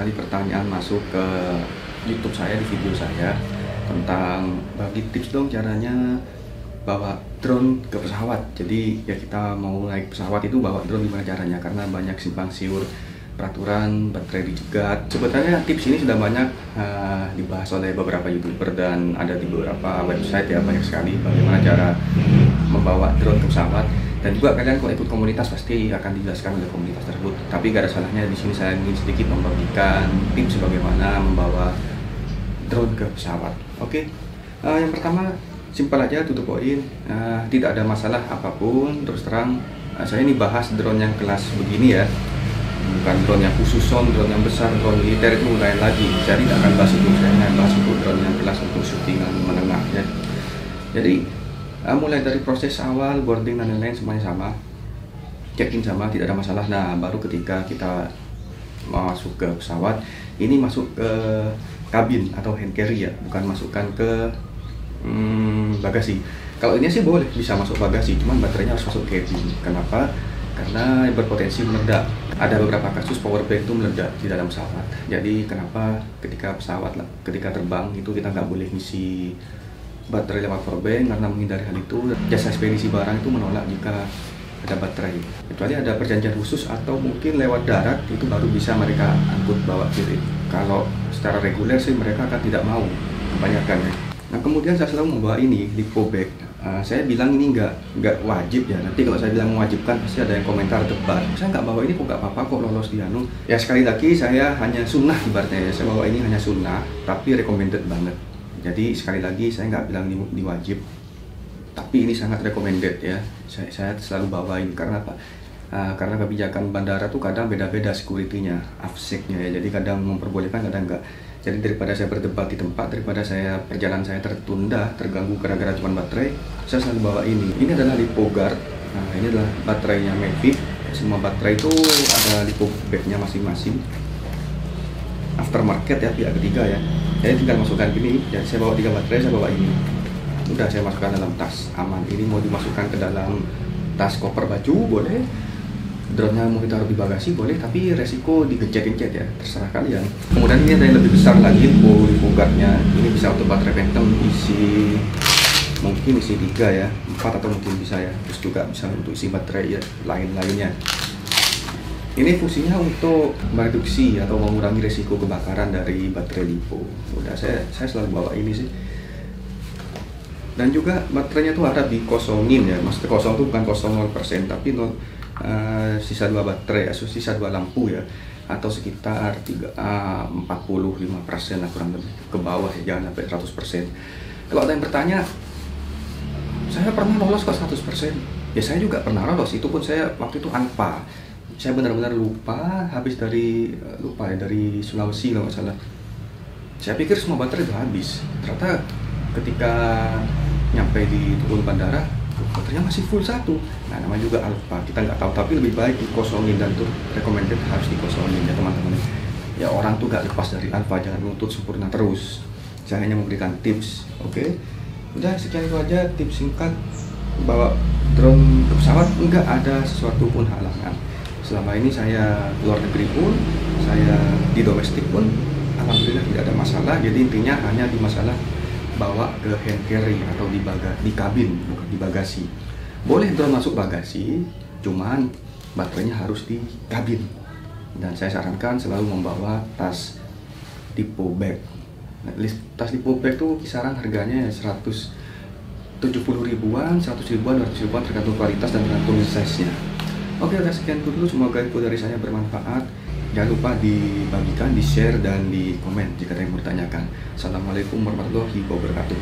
kali pertanyaan masuk ke YouTube saya, di video saya, tentang bagi tips dong caranya bawa drone ke pesawat. Jadi ya kita mau naik pesawat itu bawa drone gimana caranya, karena banyak simpang siur peraturan, baterai dicegat. Sebenarnya tips ini sudah banyak dibahas oleh beberapa YouTuber dan ada di beberapa website ya, banyak sekali bagaimana cara membawa drone ke pesawat. Dan juga kalian kalau ikut komunitas pasti akan dijelaskan oleh komunitas tersebut. Tapi gak ada salahnya di sini saya ingin sedikit membagikan tips bagaimana membawa drone ke pesawat. Oke. Yang pertama simpel aja, tutup poin. Tidak ada masalah apapun. Terus terang saya ini bahas drone yang kelas begini ya, bukan drone yang khususon, drone yang besar, drone militer itu lain lagi. Saya tidak akan bahas itu. Saya akan bahas itu drone yang kelas untuk syutingan menengah ya. Jadi mulai dari proses awal, boarding dan lain-lain semuanya sama, check-in sama, tidak ada masalah. Nah, baru ketika kita masuk ke pesawat, ini masuk ke kabin atau hand carry ya, bukan masukkan ke bagasi. Kalau ini sih boleh, bisa masuk bagasi, cuman baterainya harus masuk cabin. Kenapa? Karena berpotensi meledak. Ada beberapa kasus power bank itu meledak di dalam pesawat. Jadi kenapa ketika terbang itu kita nggak boleh ngisi baterai lewat power bank, karena menghindari hal itu. Jasa ekspedisi barang itu menolak jika ada baterai, kecuali ada perjanjian khusus atau mungkin lewat darat, itu baru bisa mereka angkut bawa kirim. Kalau secara reguler sih mereka akan tidak mau kebanyakan ya. Nah, kemudian saya selalu membawa ini lipo bag. Saya bilang ini nggak wajib ya. Nanti kalau saya bilang mewajibkan pasti ada yang komentar debat. Saya nggak bawa ini kok, nggak apa-apa kok, lolos di anu. Ya sekali lagi saya hanya sunnah ibaratnya ya. Saya bawa ini hanya sunnah, tapi recommended banget. Jadi sekali lagi saya nggak bilang diwajib, tapi ini sangat recommended ya. Saya selalu bawa ini karena apa? Karena kebijakan bandara tuh kadang beda-beda security-nya, AFSEC-nya ya. Jadi kadang memperbolehkan, kadang enggak. Jadi daripada saya berdebat di tempat, daripada perjalanan saya tertunda, terganggu gara-gara cuma baterai, saya selalu bawa ini. Ini adalah lipo guard. Nah, ini adalah baterainya Mavic. Semua baterai itu ada lipo bag-nya masing-masing. Aftermarket ya, pihak ketiga ya. Jadi tinggal masukkan gini. Jadi saya bawa 3 baterai, saya bawa ini. Udah saya masukkan dalam tas, aman. Ini mau dimasukkan ke dalam tas koper baju boleh. Drone-nya mau ditaruh di bagasi boleh, tapi resiko digencet-gencet ya, terserah kalian. Kemudian ini ada yang lebih besar lagi, lipo guard-nya. Ini bisa untuk baterai Phantom mungkin isi 3 ya, 4 atau mungkin bisa ya. Terus juga bisa untuk isi baterai ya, lain-lainnya. Ini fungsinya untuk mereduksi atau mengurangi resiko kebakaran dari baterai lipo. Udah saya selalu bawa ini sih. Dan juga baterainya tuh harap dikosongin ya. Maksudnya kosong tuh bukan kosong 0%, tapi sisa 2 baterai, sisa 2 lampu ya. Atau sekitar 45% lah kurang lebih. Ke bawah ya, jangan sampai 100%. Kalau ada yang bertanya, saya pernah lolos kok 100%. Ya saya juga pernah lolos, itu pun saya waktu itu ANPA. Saya benar-benar lupa, habis dari Sulawesi kalau nggak salah. Saya pikir semua baterai udah habis. Ternyata ketika nyampe di turun bandara, baterainya masih full 1. Nah, namanya juga alpha, kita nggak tahu, tapi lebih baik dikosongin, dan tuh recommended harus dikosongin ya teman-teman. Ya orang tuh nggak lepas dari alpha, jangan menuntut sempurna terus. Saya hanya memberikan tips, oke? Udah sekian itu aja tips singkat bawa drone ke pesawat. Nggak ada sesuatu pun halangan. Selama ini saya keluar negeri pun, saya di domestik pun, alhamdulillah tidak ada masalah. Jadi intinya hanya di masalah bawa ke hand carry atau di kabin, bukan di bagasi. Boleh drone masuk bagasi, cuman baterainya harus di kabin. Dan saya sarankan selalu membawa tas lipo bag. Nah, tas lipo bag tuh kisaran harganya 170 ribuan, 100 ribuan, 200 ribuan, tergantung kualitas dan tergantung size-nya. Oke, udah sekian dulu, semoga info dari saya bermanfaat. Jangan lupa dibagikan, di-share, dan di komen jika ada yang mau ditanyakan. Assalamualaikum warahmatullahi wabarakatuh.